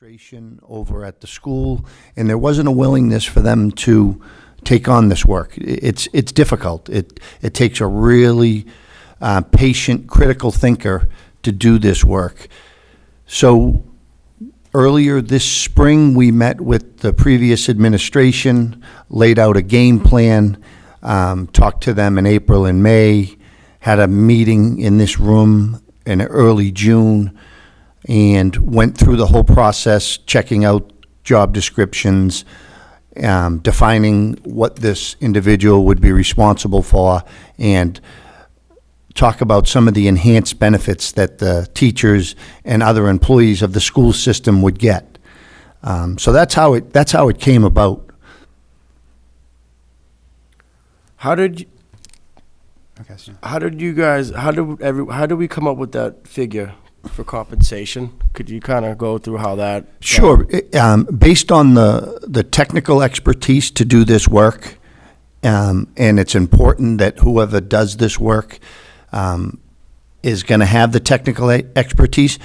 administration over at the school, and there wasn't a willingness for them to take on this work. It's difficult. It takes a really patient, critical thinker to do this work. So earlier this spring, we met with the previous administration, laid out a game plan, talked to them in April and May, had a meeting in this room in early June, and went through the whole process, checking out job descriptions, defining what this individual would be responsible for, and talk about some of the enhanced benefits that the teachers and other employees of the school system would get. So that's how it came about. How did we come up with that figure for compensation? Could you kind of go through how that? Sure. Based on the technical expertise to do this work, and it's important that whoever does this work is going to have the technical expertise,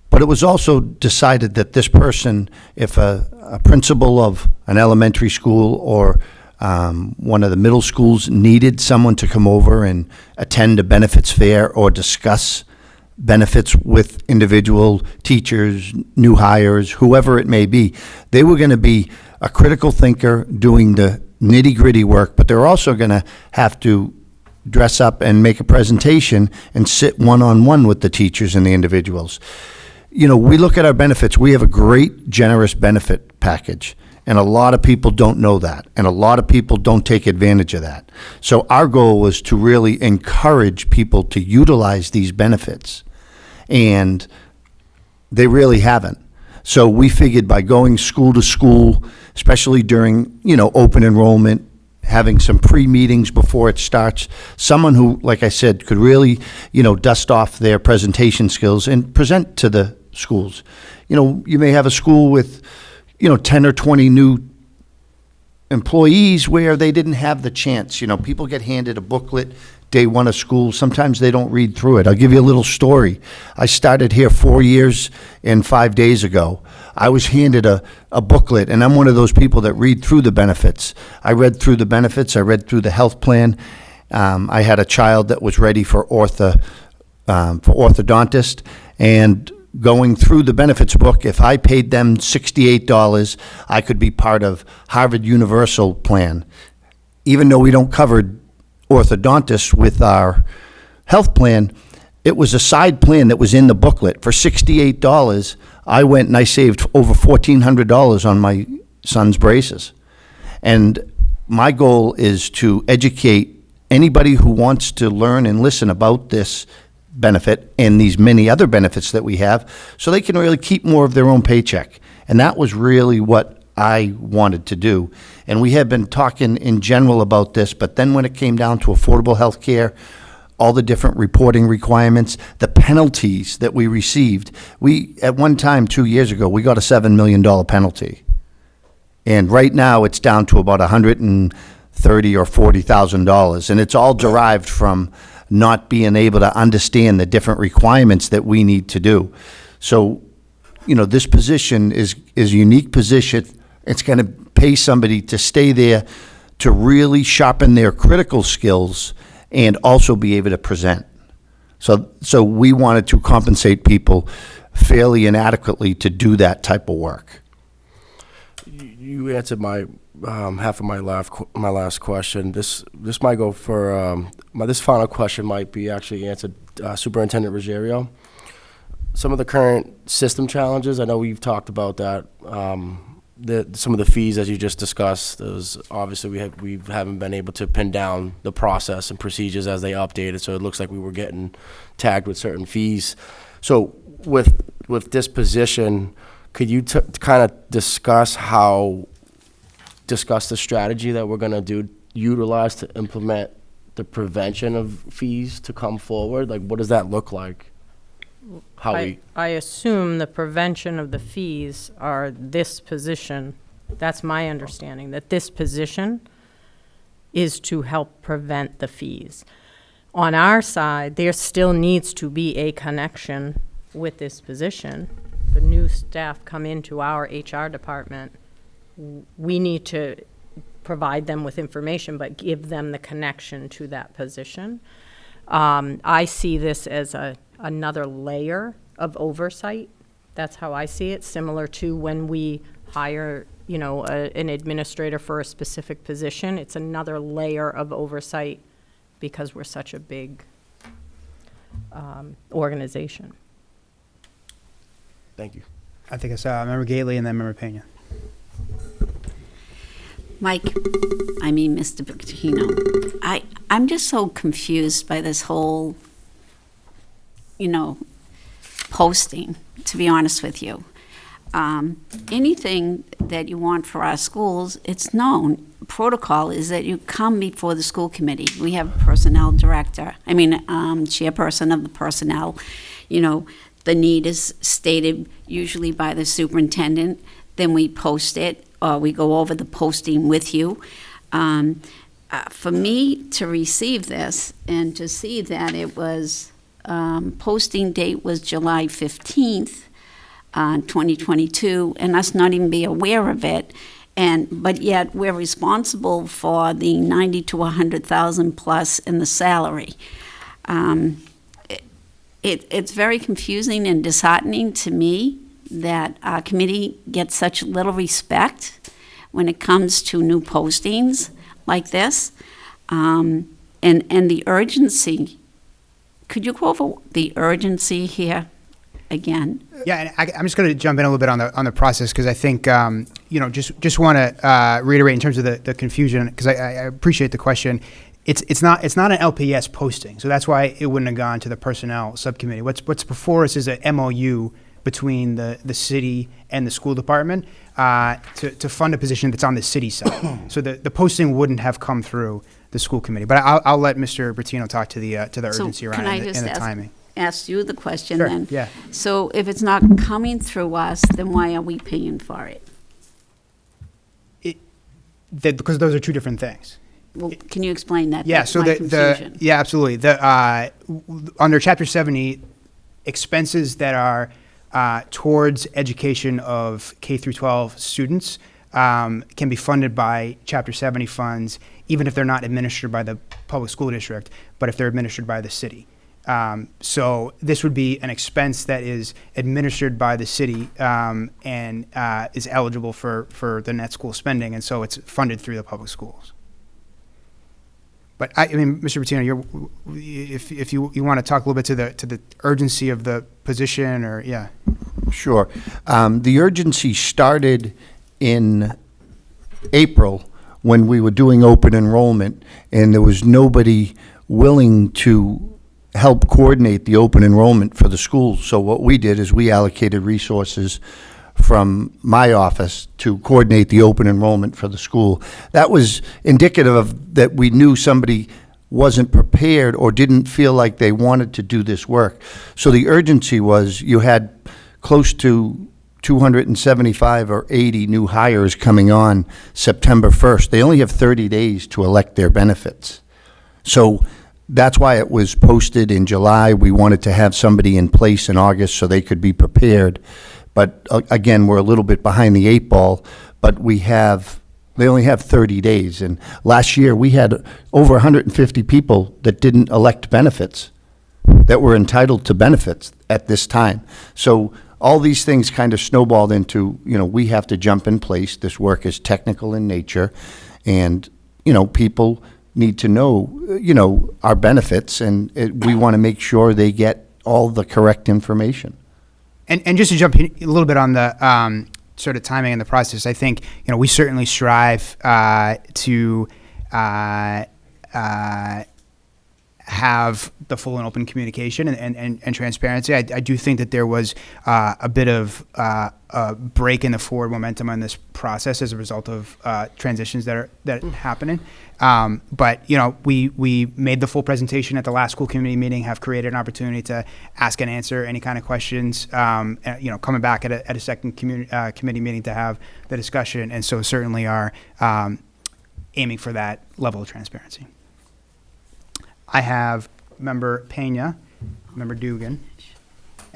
but it was also decided that this person, if a principal of an elementary school or one of the middle schools needed someone to come over and attend a benefits fair or discuss benefits with individual teachers, new hires, whoever it may be, they were going to be a critical thinker doing the nitty-gritty work, but they're also going to have to dress up and make a presentation and sit one-on-one with the teachers and the individuals. You know, we look at our benefits. We have a great, generous benefit package, and a lot of people don't know that, and a lot of people don't take advantage of that. So our goal was to really encourage people to utilize these benefits, and they really haven't. So we figured by going school to school, especially during, open enrollment, having some pre-meetings before it starts, someone who, like I said, could really, dust off their presentation skills and present to the schools. You may have a school with, 10 or 20 new employees where they didn't have the chance. People get handed a booklet day one of school. Sometimes they don't read through it. I'll give you a little story. I started here 4 years and 5 days ago. I was handed a booklet, and I'm one of those people that read through the benefits. I read through the benefits. I read through the health plan. I had a child that was ready for orthodontist, and going through the benefits book, if I paid them $68, I could be part of Harvard Universal Plan. Even though we don't cover orthodontists with our health plan, it was a side plan that was in the booklet. For $68, I went and I saved over $1,400 on my son's braces. And my goal is to educate anybody who wants to learn and listen about this benefit and these many other benefits that we have, so they can really keep more of their own paycheck. And that was really what I wanted to do. And we have been talking in general about this, but then when it came down to affordable health care, all the different reporting requirements, the penalties that we received, at one time 2 years ago, we got a $7 million penalty. And right now it's down to about $130,000 or $40,000. And it's all derived from not being able to understand the different requirements that we need to do. So, this position is a unique position. It's going to pay somebody to stay there to really sharpen their critical skills and also be able to present. So we wanted to compensate people fairly and adequately to do that type of work. You answered my half of my last question. This might go for this final question might be actually answered Superintendent Ruggiero. Some of the current system challenges. I know we've talked about that. Some of the fees, as you just discussed, those obviously we haven't been able to pin down the process and procedures as they updated. So it looks like we were getting tagged with certain fees. So with this position, could you kind of discuss the strategy that we're going to utilize to implement the prevention of fees to come forward? Like, what does that look like? I assume the prevention of the fees are this position. That's my understanding, that this position is to help prevent the fees. On our side, there still needs to be a connection with this position. the new staff come into our HR department, we need to provide them with information, but give them the connection to that position. I see this as another layer of oversight. That's how I see it, similar to when we hire, an administrator for a specific position. It's another layer of oversight because we're such a big organization. Thank you. I think I saw Member Gately and then Member Pena. Mr. Bucatino, I'm just so confused by this whole, posting, to be honest with you. Anything that you want for our schools, it's known. Protocol is that you come before the school committee. We have a personnel director, chairperson of the personnel. The need is stated usually by the superintendent. Then we post it, or we go over the posting with you. For me to receive this and to see that it was, posting date was July 15th, 2022, and us not even be aware of it, but yet we're responsible for the 90 to 100,000 plus in the salary. It's very confusing and disheartening to me that our committee gets such little respect when it comes to new postings like this, and the urgency. Could you go over the urgency here again? Yeah, and I'm just going to jump in a little bit on the process, because I think just want to reiterate in terms of the confusion, because I appreciate the question. It's not an LPS posting, so that's why it wouldn't have gone to the personnel subcommittee. What's before us is a MOU between the city and the school department to fund a position that's on the city side. So the posting wouldn't have come through the school committee. But I'll let Mr. Bertino talk to the urgency around it and the timing. Ask you the question Sure, then. yeah. So if it's not coming through us, then why are we paying for it? Because those are two different things. Well, can you explain that? Yeah, That's so my confusion. yeah, absolutely. Under Chapter 70, expenses that are towards education of K through 12 students can be funded by Chapter 70 funds, even if they're not administered by the public school district, but if they're administered by the city. So this would be an expense that is administered by the city and is eligible for the net school spending, and so it's funded through the public schools. But Mr. Bertino, if you want to talk a little bit to the urgency of the position, or yeah. Sure. The urgency started in April when we were doing open enrollment, and there was nobody willing to help coordinate the open enrollment for the schools. So what we did is we allocated resources from my office to coordinate the open enrollment for the school. That was indicative of that we knew somebody wasn't prepared or didn't feel like they wanted to do this work. So the urgency was you had close to 275 or 80 new hires coming on September 1st. They only have 30 days to elect their benefits. So that's why it was posted in July. We wanted to have somebody in place in August so they could be prepared. But again, we're a little bit behind the 8 ball, but they only have 30 days. And last year we had over 150 people that didn't elect benefits, that were entitled to benefits at this time. So all these things kind of snowballed into, we have to jump in place. This work is technical in nature, and, people need to know, our benefits, and we want to make sure they get all the correct information. And just to jump in a little bit on the sort of timing and the process, I think we certainly strive to have the full and open communication and transparency. I do think that there was a bit of a break in the forward momentum on this process as a result of transitions that are happening. But we made the full presentation at the last school committee meeting, have created an opportunity to ask and answer any kind of questions, coming back at a second committee meeting to have the discussion, and so certainly are aiming for that level of transparency. I have Member Pena, Member Dugan,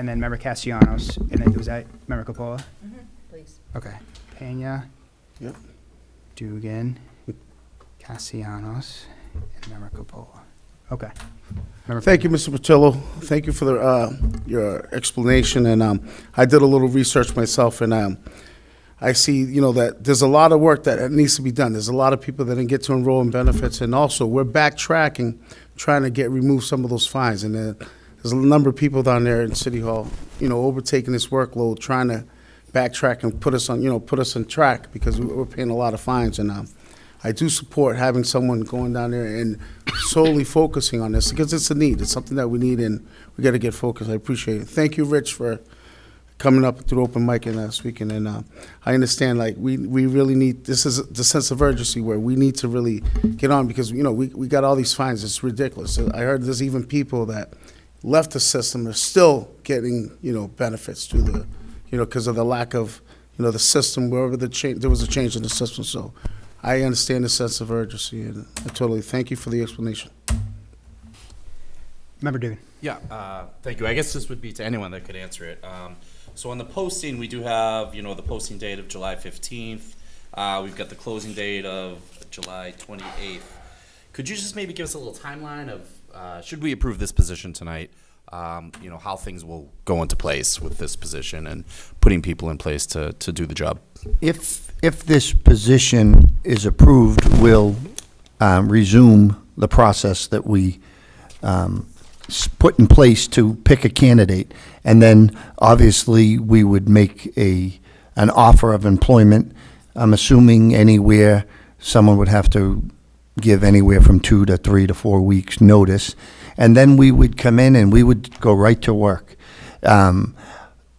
and then Member Castellanos, and then was that Member Capola? Please. Okay. Pena, Yep. Dugan, Castellanos, and Member Capola. Okay. Member Thank you, Mr. Patillo. Thank you for your explanation. And I did a little research myself, and I see, that there's a lot of work that needs to be done. There's a lot of people that didn't get to enroll in benefits, and also we're backtracking, trying to remove some of those fines. And there's a number of people down there in City Hall, overtaking this workload, trying to backtrack and put us on track because we're paying a lot of fines. And I do support having someone going down there and solely focusing on this because it's a need. It's something that we need, and we got to get focused. I appreciate it. Thank you, Rich, for coming up through open mic and speaking. And I understand, we really need, this is the sense of urgency where we need to really get on because, we got all these fines. It's ridiculous. I heard there's even people that left the system are still getting, benefits through the, because of the lack of, the system, wherever there was a change in the system. So I understand the sense of urgency, and I totally thank you for the explanation. Member Dugan. Yeah, thank you. I guess this would be to anyone that could answer it. So on the posting, we do have, the posting date of July 15th. We've got the closing date of July 28th. Could you just maybe give us a little timeline of, should we approve this position tonight, how things will go into place with this position and putting people in place to do the job? If this position is approved, we'll resume the process that we put in place to pick a candidate. And then, obviously, we would make an offer of employment. I'm assuming someone would have to give anywhere from 2 to 3 to 4 weeks' notice. And then we would come in and we would go right to work. Again,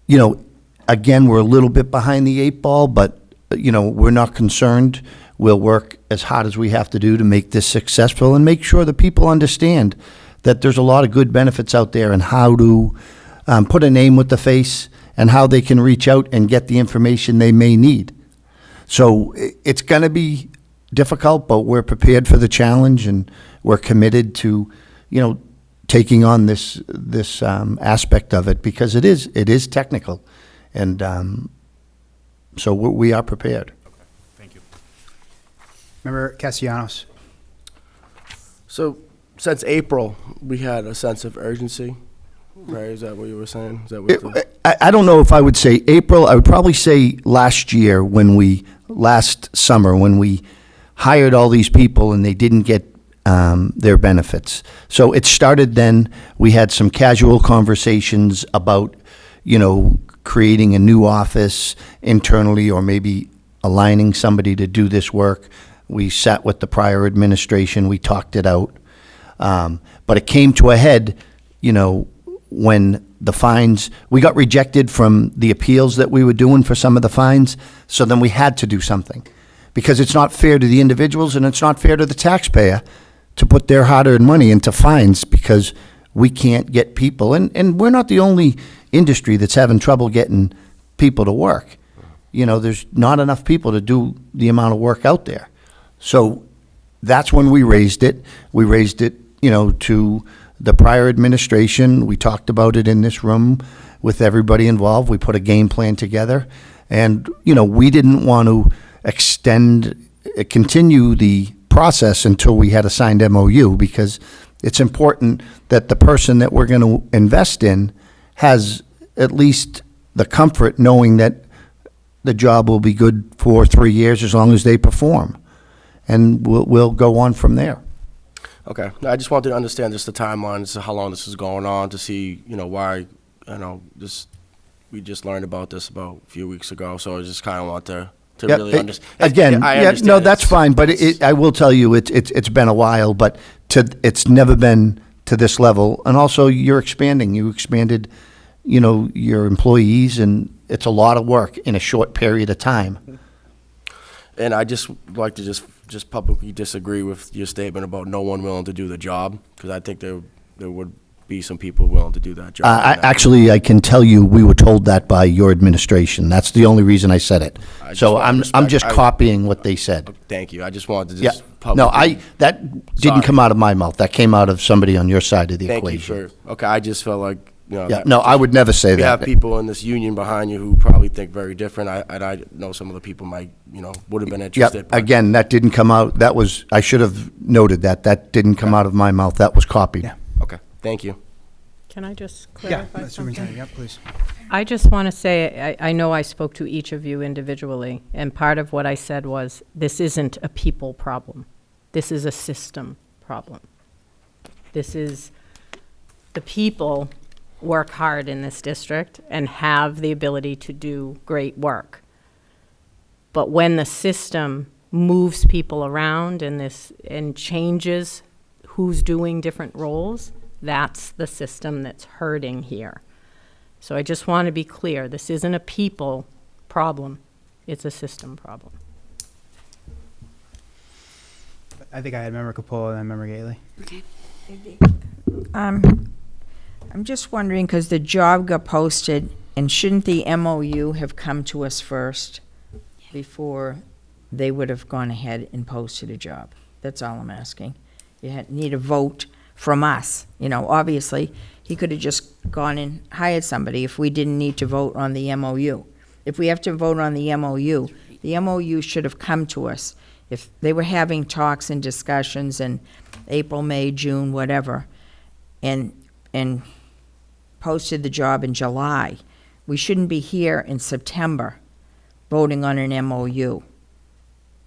we're a little bit behind the 8 ball, but, we're not concerned. We'll work as hard as we have to do to make this successful and make sure that people understand that there's a lot of good benefits out there and how to put a name with the face and how they can reach out and get the information they may need. So it's going to be difficult, but we're prepared for the challenge and we're committed to, taking on this aspect of it because it is technical, and so we are prepared. Okay, thank you. Member Castellanos. So since April, we had a sense of urgency, right? Is that what you were saying? Is that what I don't know if I would say April. I would probably say last summer when we hired all these people and they didn't get their benefits. So it started then. We had some casual conversations about, creating a new office internally or maybe aligning somebody to do this work. We sat with the prior administration. We talked it out. But it came to a head, when the fines, we got rejected from the appeals that we were doing for some of the fines. So then we had to do something because it's not fair to the individuals and it's not fair to the taxpayer to put their hard-earned money into fines because we can't get people. And we're not the only industry that's having trouble getting people to work. There's not enough people to do the amount of work out there. So that's when we raised it. We raised it, to the prior administration. We talked about it in this room with everybody involved. We put a game plan together. And, we didn't want to continue the process until we had a signed MOU because it's important that the person that we're going to invest in has at least the comfort knowing that the job will be good for 3 years as long as they perform. And we'll go on from there. Okay. I just wanted to understand just the timeline, as to how long this is going on, to see, why, we just learned about this about a few weeks ago, so I just kind of want to really understand. Again, I understand no, that's fine, but I will tell you, it's been a while, but it's never been to this level. And also, you're expanding. You expanded, your employees, and it's a lot of work in a short period of time. And I just like to just publicly disagree with your statement about no one willing to do the job, because I think there would be some people willing to do that job. Actually, I can tell you, we were told that by your administration. That's the only reason I said it. So I'm just copying what they said. Thank you. I just wanted to Yeah. just publicly. That didn't come out of my mouth. That came out of somebody on your side of the Thank equation. you for, okay, I just felt like, you know. Yeah, that- no, I would never say We have that. people in this union behind you who probably think very different. I know some of the people might, would have been interested. Yep, but- again, that didn't come out, that was, I should have noted that. That didn't come out of my mouth. That was copied. Yeah. Okay, thank you. Can I just Yeah, clarify something? Superintendent, yep, please. I just want to say, I know I spoke to each of you individually, and part of what I said was, this isn't a people problem. This is a system problem. This is, the people work hard in this district and have the ability to do great work. But when the system moves people around and changes who's doing different roles, that's the system that's hurting here. So I just want to be clear, this isn't a people problem, it's a system problem. I think I had Member Capola and then Member Gately. I'm just wondering, because the job got posted, and shouldn't the MOU have come to us first before they would have gone ahead and posted a job? That's all I'm asking. You need a vote from us. You know, obviously, he could have just gone and hired somebody if we didn't need to vote on the MOU. If we have to vote on the MOU should have come to us. If they were having talks and discussions in April, May, June, whatever, and posted the job in July, we shouldn't be here in September voting on an MOU.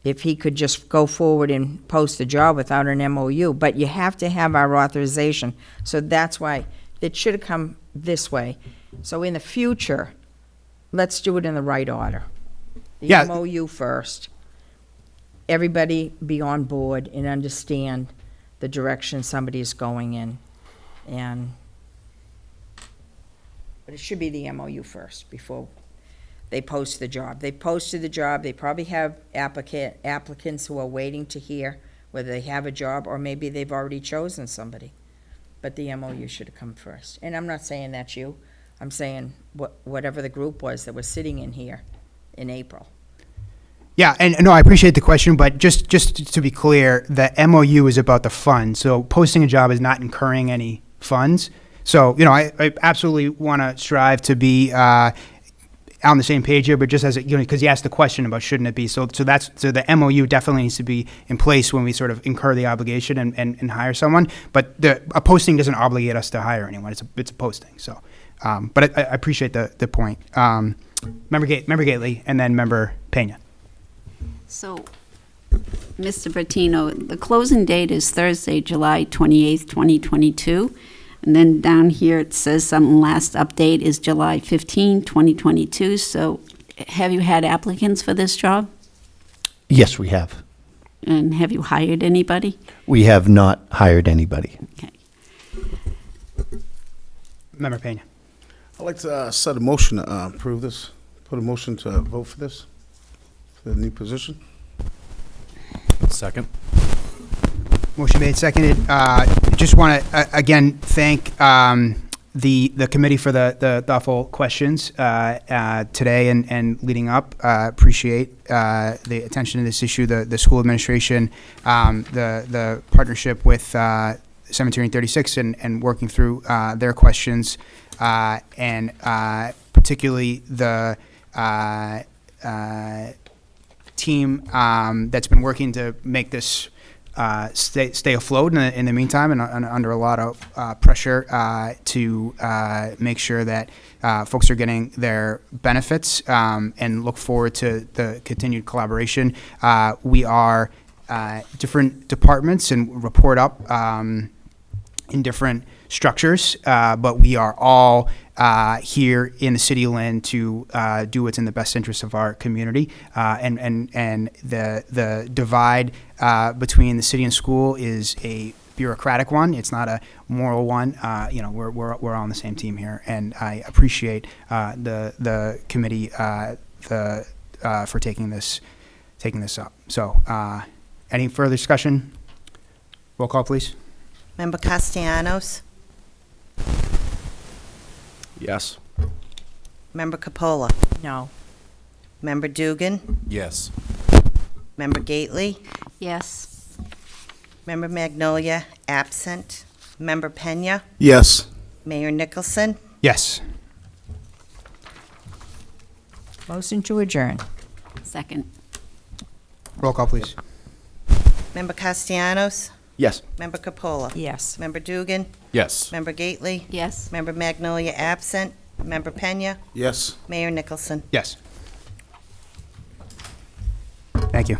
If he could just go forward and post the job without an MOU, but you have to have our authorization. So that's why it should have come this way. So in the future, let's do it in the right order. The Yeah. MOU first. Everybody be on board and understand the direction somebody is going in. But it should be the MOU first before they post the job. They posted the job, they probably have applicants who are waiting to hear whether they have a job, or maybe they've already chosen somebody. But the MOU should have come first. And I'm not saying that's you, I'm saying whatever the group was that was sitting in here in April. Yeah, and no, I appreciate the question, but just to be clear, the MOU is about the funds. So posting a job is not incurring any funds. So, I absolutely want to strive to be on the same page here, but just as because you asked the question about shouldn't it be, so the MOU definitely needs to be in place when we sort of incur the obligation and hire someone. But a posting doesn't obligate us to hire anyone. It's a posting. So, but I appreciate the point. Member Gately, and then Member Pena. So, Mr. Bertino, the closing date is Thursday, July 28th, 2022. And then down here it says something, last update is July 15, 2022. So have you had applicants for this job? Yes, we have. And have you hired anybody? We have not hired anybody. Okay. Member Pena. I'd like to set a motion to approve this, put a motion to vote for this, for the new position. Second. Motion made, seconded. Just want to, again, thank the committee for the thoughtful questions today and leading up. Appreciate the attention to this issue, the school administration, the partnership with Cemetery 36 and working through their questions, and particularly the team that's been working to make this stay afloat in the meantime, and under a lot of pressure to make sure that folks are getting their benefits, and look forward to the continued collaboration. We are different departments and report up in different structures, but we are all here in the city of Lynn to do what's in the best interest of our community, and the divide between the city and school is a bureaucratic one. It's not a moral one. We're all on the same team here, and I appreciate the committee for taking this up. So, any further discussion? Roll call, please. Member Castellanos? Yes. Member Capola? No. Member Dugan? Yes. Member Gately? Yes. Member Magnolia, absent. Member Pena? Yes. Mayor Nicholson? Yes. Motion to adjourn. Second. Roll call, please. Member Castellanos? Yes. Member Capola? Yes. Member Dugan? Yes. Member Gately? Yes. Member Magnolia absent. Member Pena? Yes. Mayor Nicholson? Yes. Thank you.